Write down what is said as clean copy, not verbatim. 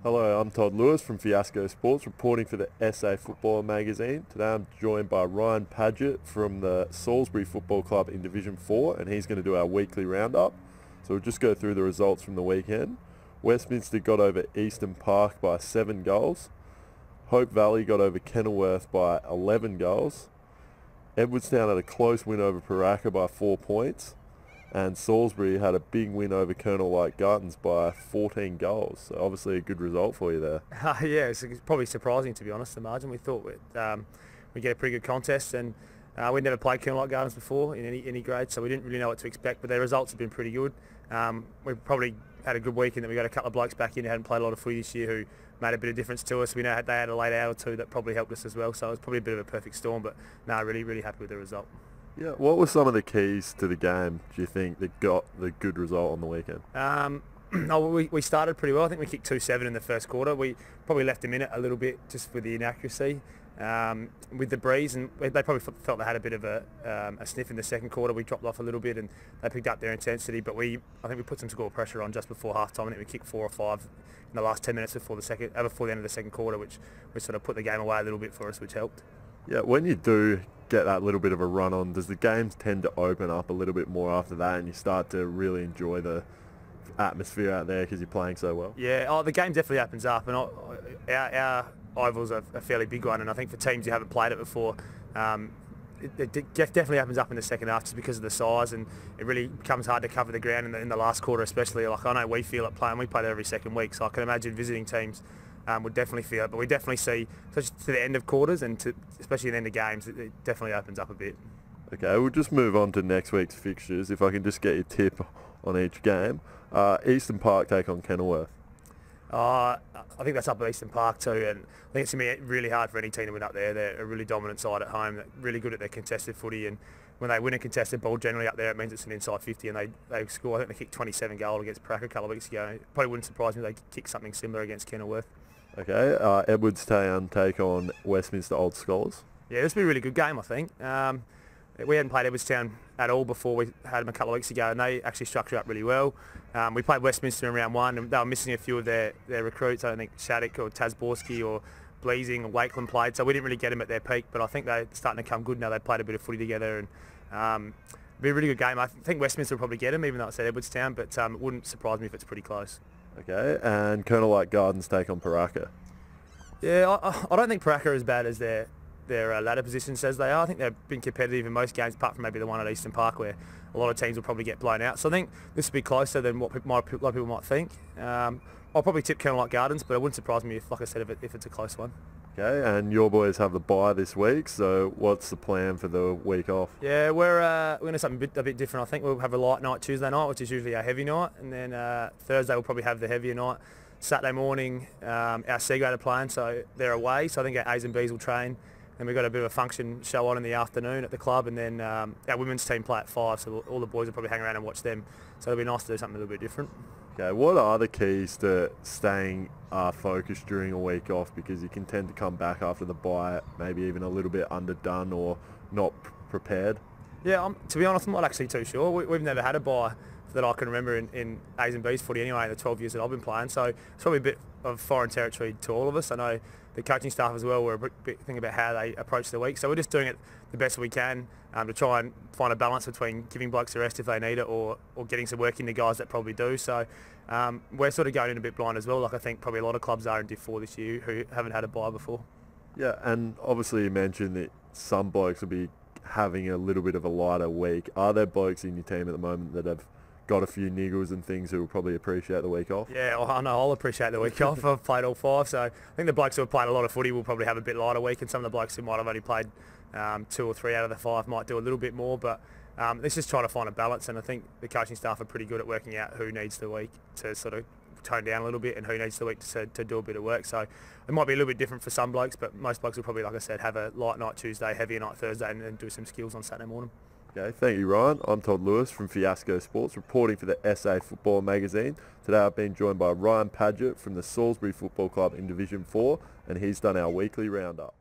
Hello, I'm Todd Lewis from Fiasco Sports, reporting for the SA Football magazine. Today I'm joined by Ryan Paget from the Salisbury Football Club in Division 4, and he's going to do our weekly roundup. So we'll just go through the results from the weekend. Westminster got over Eastern Park by 7 goals. Hope Valley got over Kenilworth by 11 goals. Edwardstown had a close win over Paraka by 4 points. And Salisbury had a big win over Colonel Light Gardens by 14 goals. So obviously a good result for you there. Yeah, it's probably surprising, to be honest, the margin. We thought we'd get a pretty good contest, and we'd never played Colonel Light Gardens before in any grade, so we didn't really know what to expect, but their results have been pretty good. We probably had a good week in that we got a couple of blokes back in who hadn't played a lot of footy this year who made a bit of difference to us. We know they had a late hour or two that probably helped us as well, so it was probably a bit of a perfect storm, but no, really happy with the result. Yeah, what were some of the keys to the game, do you think, that got the good result on the weekend? We started pretty well. I think we kicked 2-7 in the first quarter. We probably left them in it a little bit just with the inaccuracy with the breeze, and they probably felt they had a bit of a sniff in the second quarter. We dropped off a little bit and they picked up their intensity, but I think we put some score pressure on just before half time. I think we kicked 4 or 5 in the last 10 minutes before the end of the second quarter, which sort of put the game away a little bit for us, which helped. Yeah, when you do get that little bit of a run on, does the games tend to open up a little bit more after that and you start to really enjoy the atmosphere out there because you're playing so well? Yeah, the game definitely opens up, and our Oval's a fairly big one, and I think for teams who haven't played it before, it definitely opens up in the second half just because of the size, and it really becomes hard to cover the ground in the last quarter especially. Like, I know we feel it playing, we play there every second week, so I can imagine visiting teams would definitely feel it, but we definitely see, especially to the end of quarters and especially the end of games, it definitely opens up a bit. Okay, we'll just move on to next week's fixtures. If I can just get your tip on each game. Eastern Park take on Kenilworth. I think that's up at Eastern Park too, and I think it's going to be really hard for any team to win up there. They're a really dominant side at home, they're really good at their contested footy, and when they win a contested ball generally up there, it means it's an inside 50, and they score. I think they kicked 27 goals against Paraka a couple of weeks ago. It probably wouldn't surprise me if they kick something similar against Kenilworth. Okay, Edwardstown take on Westminster Old Scholars. Yeah, this will be a really good game, I think. We hadn't played Edwardstown at all before. We had them a couple of weeks ago, and they actually structured up really well. We played Westminster in round 1, and they were missing a few of their recruits. I don't think Shattuck or Tasborski or Bleasing or Wakeland played, so we didn't really get them at their peak, but I think they're starting to come good now. They played a bit of footy together, and it'll be a really good game. I think Westminster will probably get them, even though it's at Edwardstown, but it wouldn't surprise me if it's pretty close. Okay, and Colonel Light Gardens take on Paraka. Yeah, I don't think Paraka are as bad as their ladder position says they are. I think they've been competitive in most games, apart from maybe the one at Eastern Park where a lot of teams will probably get blown out. So I think this will be closer than what a lot of people might think. I'll probably tip Colonel Light Gardens, but it wouldn't surprise me if, like I said, if it's a close one. Okay, and your boys have the bye this week, so what's the plan for the week off? Yeah, we're going to do something a bit different. I think we'll have a light night Tuesday night, which is usually our heavy night, and then Thursday we'll probably have the heavier night. Saturday morning, our C grade are playing, so they're away, so I think our A's and B's will train. And we've got a bit of a function show on in the afternoon at the club, and then our women's team play at 5, so all the boys will probably hang around and watch them. So it'll be nice to do something a little bit different. Okay, what are the keys to staying focused during a week off? Because you can tend to come back after the bye, maybe even a little bit underdone or not prepared. Yeah, to be honest, I'm not actually too sure. We've never had a bye that I can remember in A's and B's footy anyway in the 12 years that I've been playing, so it's probably a bit of foreign territory to all of us. I know the coaching staff as well were a bit thinking about how they approach the week, so we're just doing it the best we can to try and find a balance between giving blokes a rest if they need it or getting some work into guys that probably do. So we're sort of going in a bit blind as well, like I think probably a lot of clubs are in Div 4 this year who haven't had a bye before. Yeah, and obviously you mentioned that some blokes will be having a little bit of a lighter week. Are there blokes in your team at the moment that have got a few niggles and things who will probably appreciate the week off? Yeah, I know I'll appreciate the week off. I've played all 5, so I think the blokes who have played a lot of footy will probably have a bit lighter week, and some of the blokes who might have only played 2 or 3 out of the 5 might do a little bit more, but it's just trying to find a balance, and I think the coaching staff are pretty good at working out who needs the week to sort of tone down a little bit and who needs the week to do a bit of work. So it might be a little bit different for some blokes, but most blokes will probably, like I said, have a light night Tuesday, heavier night Thursday, and then do some skills on Saturday morning. Okay, thank you, Ryan. I'm Todd Lewis from Fiasco Sports, reporting for the SA Football magazine. Today I've been joined by Ryan Paget from the Salisbury Football Club in Division 4, and he's done our weekly roundup.